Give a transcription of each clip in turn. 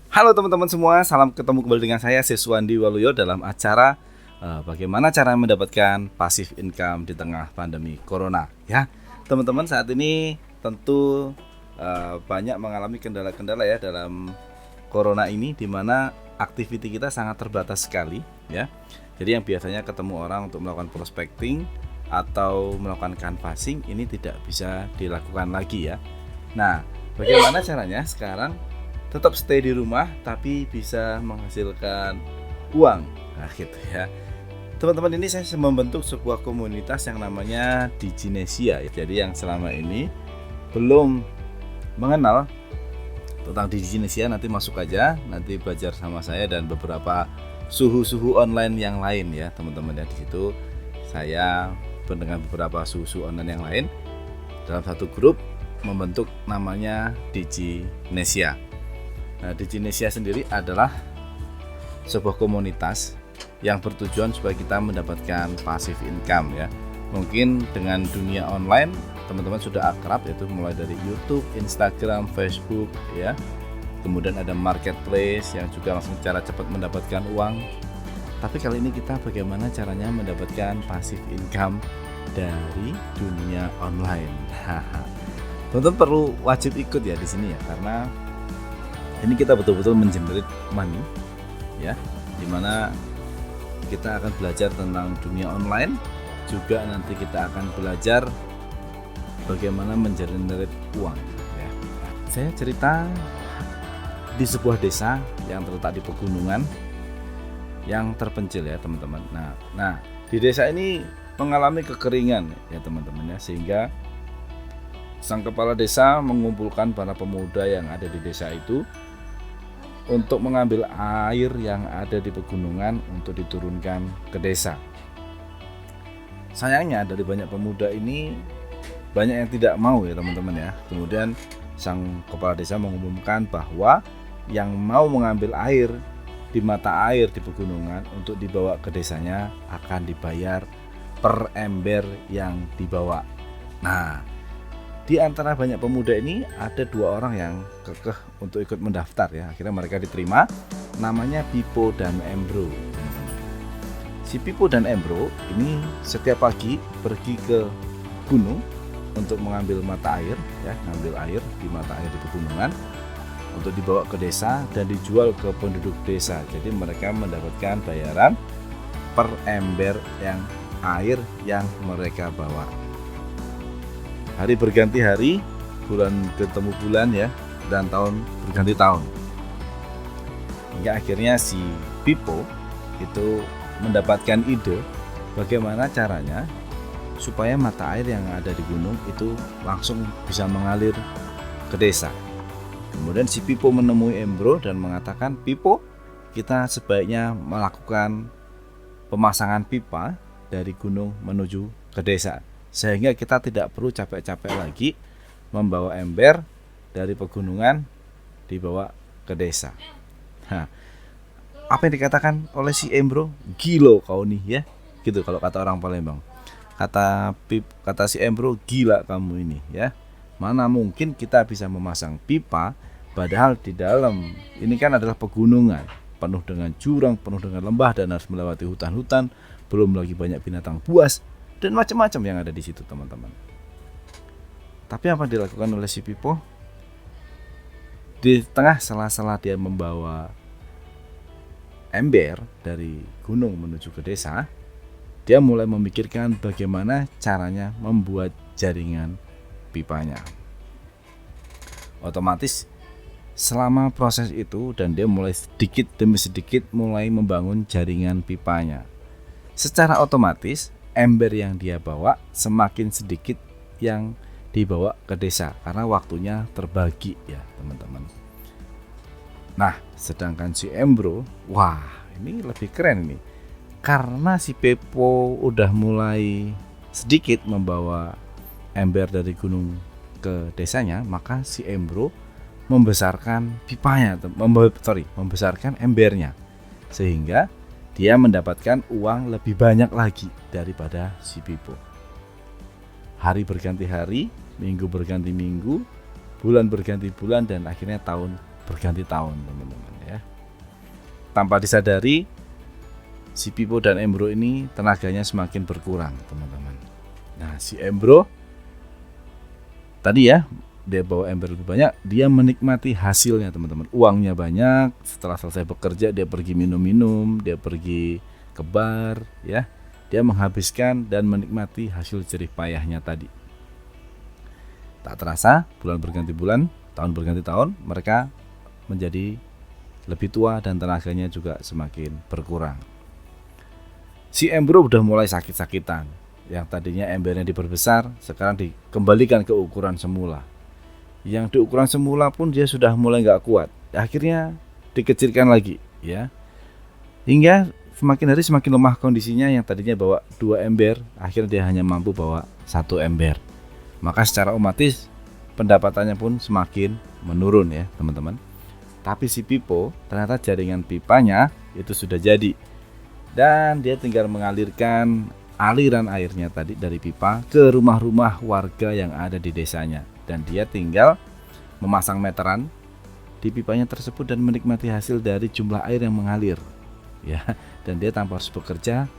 Halo teman-teman semua, salam ketemu kembali dengan saya Siswandi Waluyo dalam acara bagaimana cara mendapatkan passive income di tengah pandemi Corona. Ya, teman-teman saat ini tentu banyak mengalami kendala-kendala ya dalam Corona ini, di mana aktiviti kita sangat terbatas sekali ya. Jadi yang biasanya ketemu orang untuk melakukan prospecting atau melakukan canvassing ini tidak bisa dilakukan lagi ya. Nah, bagaimana caranya sekarang tetap stay di rumah tapi bisa menghasilkan uang? Nah gitu ya teman-teman, ini saya membentuk sebuah komunitas yang namanya Diginesia. Jadi yang selama ini belum mengenal tentang Diginesia, nanti masuk aja, nanti belajar sama saya dan beberapa suhu-suhu online yang lain ya teman-teman ya. Di situ saya dengan beberapa suhu online yang lain dalam satu grup membentuk namanya Diginesia. Nah, Diginesia sendiri adalah sebuah komunitas yang bertujuan supaya kita mendapatkan passive income ya. Mungkin dengan dunia online teman-teman sudah akrab, yaitu mulai dari YouTube, Instagram, Facebook ya. Kemudian ada marketplace yang juga langsung cara cepat mendapatkan uang. Tapi kali ini kita bagaimana caranya mendapatkan passive income dari dunia online. Teman-teman perlu wajib ikut ya di sini ya, karena ini kita betul-betul mengenerate money ya, dimana kita akan belajar tentang dunia online, juga nanti kita akan belajar bagaimana mengenerate uang ya. Saya cerita di sebuah desa yang terletak di pegunungan yang terpencil ya teman-teman. Nah di desa ini mengalami kekeringan ya teman-teman ya, sehingga sang kepala desa mengumpulkan para pemuda yang ada di desa itu untuk mengambil air yang ada di pegunungan untuk diturunkan ke desa. Sayangnya dari banyak pemuda ini banyak yang tidak mau ya teman-teman ya. Kemudian sang kepala desa mengumumkan bahwa yang mau mengambil air di mata air di pegunungan untuk dibawa ke desanya akan dibayar per ember yang dibawa. Nah, di antara banyak pemuda ini ada 2 orang yang kekeh untuk ikut mendaftar ya. Akhirnya mereka diterima, namanya Pipo dan Embro. Si Pipo dan Embro ini setiap pagi pergi ke gunung untuk mengambil mata air ya, ngambil air di mata air di pegunungan untuk dibawa ke desa dan dijual ke penduduk desa. Jadi mereka mendapatkan bayaran per ember yang air yang mereka bawa. Hari berganti hari, bulan ketemu bulan ya, dan tahun berganti tahun. Hingga akhirnya si Pipo itu mendapatkan ide bagaimana caranya supaya mata air yang ada di gunung itu langsung bisa mengalir ke desa. Kemudian si Pipo menemui Embro dan mengatakan, "Pipo, kita sebaiknya melakukan pemasangan pipa dari gunung menuju ke desa, sehingga kita tidak perlu capek-capek lagi membawa ember dari pegunungan dibawa ke desa." Nah, apa yang dikatakan oleh si Embro? "Gilo kau nih ya," gitu kalau kata orang Palembang. Kata si Embro, "Gila kamu ini ya. Mana mungkin kita bisa memasang pipa, padahal di dalam ini kan adalah pegunungan, penuh dengan jurang, penuh dengan lembah, dan harus melewati hutan-hutan, belum lagi banyak binatang buas dan macam-macam yang ada di situ teman-teman." Tapi apa yang dilakukan oleh si Pipo? Di tengah sela-sela dia membawa ember dari gunung menuju ke desa, dia mulai memikirkan bagaimana caranya membuat jaringan pipanya. Otomatis selama proses itu, dan dia mulai sedikit demi sedikit mulai membangun jaringan pipanya. Secara otomatis ember yang dia bawa semakin sedikit yang dibawa ke desa karena waktunya terbagi ya teman-teman. Nah, sedangkan si Embro, wah ini lebih keren nih, karena si Pipo udah mulai sedikit membawa ember dari gunung ke desanya, maka si Embro membesarkan pipanya, membesarkan embernya, sehingga dia mendapatkan uang lebih banyak lagi daripada si Pipo. Hari berganti hari, minggu berganti minggu, bulan berganti bulan, dan akhirnya tahun berganti tahun teman-teman ya. tanpa disadari si Pipo dan Embro ini tenaganya semakin berkurang, teman-teman. Nah, si Embro tadi ya, dia bawa ember lebih banyak, dia menikmati hasilnya, teman-teman. Uangnya banyak, setelah selesai bekerja dia pergi minum-minum, dia pergi ke bar, ya. Dia menghabiskan dan menikmati hasil jerih payahnya tadi. Tak terasa, bulan berganti bulan, tahun berganti tahun, mereka menjadi lebih tua dan tenaganya juga semakin berkurang. Si Embro udah mulai sakit-sakitan. Yang tadinya embernya diperbesar, sekarang dikembalikan ke ukuran semula. Yang di ukuran semula pun dia sudah mulai nggak kuat. Akhirnya dikecilkan lagi, ya. Hingga semakin hari semakin lemah kondisinya. Yang tadinya bawa 2 ember, akhirnya dia hanya mampu bawa 1 ember. Maka secara otomatis pendapatannya pun semakin menurun, ya, teman-teman. Tapi si Pipo ternyata jaringan pipanya itu sudah jadi. Dan dia tinggal mengalirkan aliran airnya tadi dari pipa ke rumah-rumah warga yang ada di desanya. Dan dia tinggal memasang meteran di pipanya tersebut dan menikmati hasil dari jumlah air yang mengalir, ya. Dan dia tanpa harus bekerja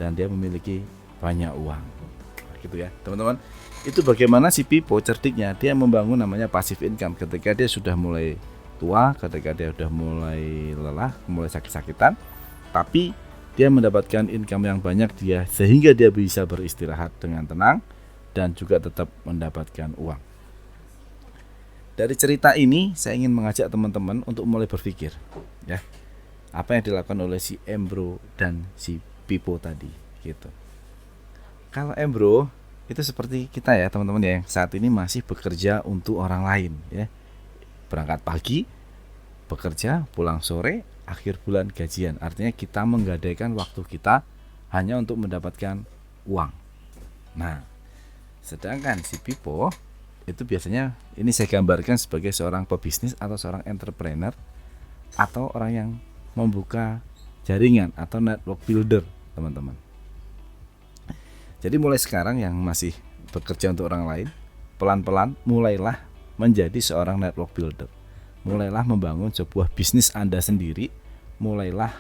dan dia memiliki banyak uang, gitu ya, teman-teman. Itu bagaimana si Pipo cerdiknya dia membangun namanya passive income ketika dia sudah mulai tua, ketika dia sudah mulai lelah, mulai sakit-sakitan, tapi dia mendapatkan income yang banyak dia sehingga dia bisa beristirahat dengan tenang dan juga tetap mendapatkan uang. Dari cerita ini saya ingin mengajak teman-teman untuk mulai berpikir, ya, apa yang dilakukan oleh si Embro dan si Pipo tadi, gitu. Kalau Embro itu seperti kita ya, teman-teman ya, yang saat ini masih bekerja untuk orang lain, ya. Berangkat pagi, bekerja, pulang sore, akhir bulan gajian. Artinya kita menggadaikan waktu kita hanya untuk mendapatkan uang. Nah, sedangkan si Pipo itu biasanya, ini saya gambarkan sebagai seorang pebisnis atau seorang entrepreneur atau orang yang membuka jaringan atau network builder, teman-teman. Jadi mulai sekarang yang masih bekerja untuk orang lain, pelan-pelan mulailah menjadi seorang network builder. Mulailah membangun sebuah bisnis Anda sendiri, mulailah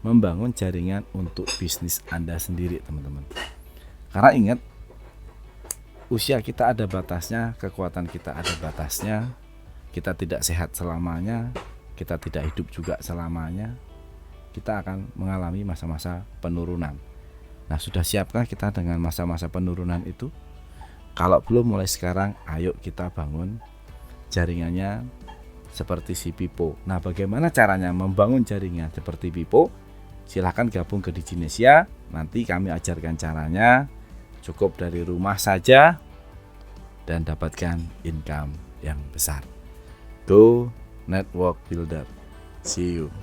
membangun jaringan untuk bisnis Anda sendiri, teman-teman. Karena ingat, usia kita ada batasnya, kekuatan kita ada batasnya, kita tidak sehat selamanya, kita tidak hidup juga selamanya, kita akan mengalami masa-masa penurunan. Nah, sudah siapkah kita dengan masa-masa penurunan itu? Kalau belum, mulai sekarang ayo kita bangun jaringannya seperti si Pipo. Nah, bagaimana caranya membangun jaringan seperti Pipo? Silahkan gabung ke Diginesia, nanti kami ajarkan caranya. Cukup dari rumah saja dan dapatkan income yang besar. Go Network Builder. See you.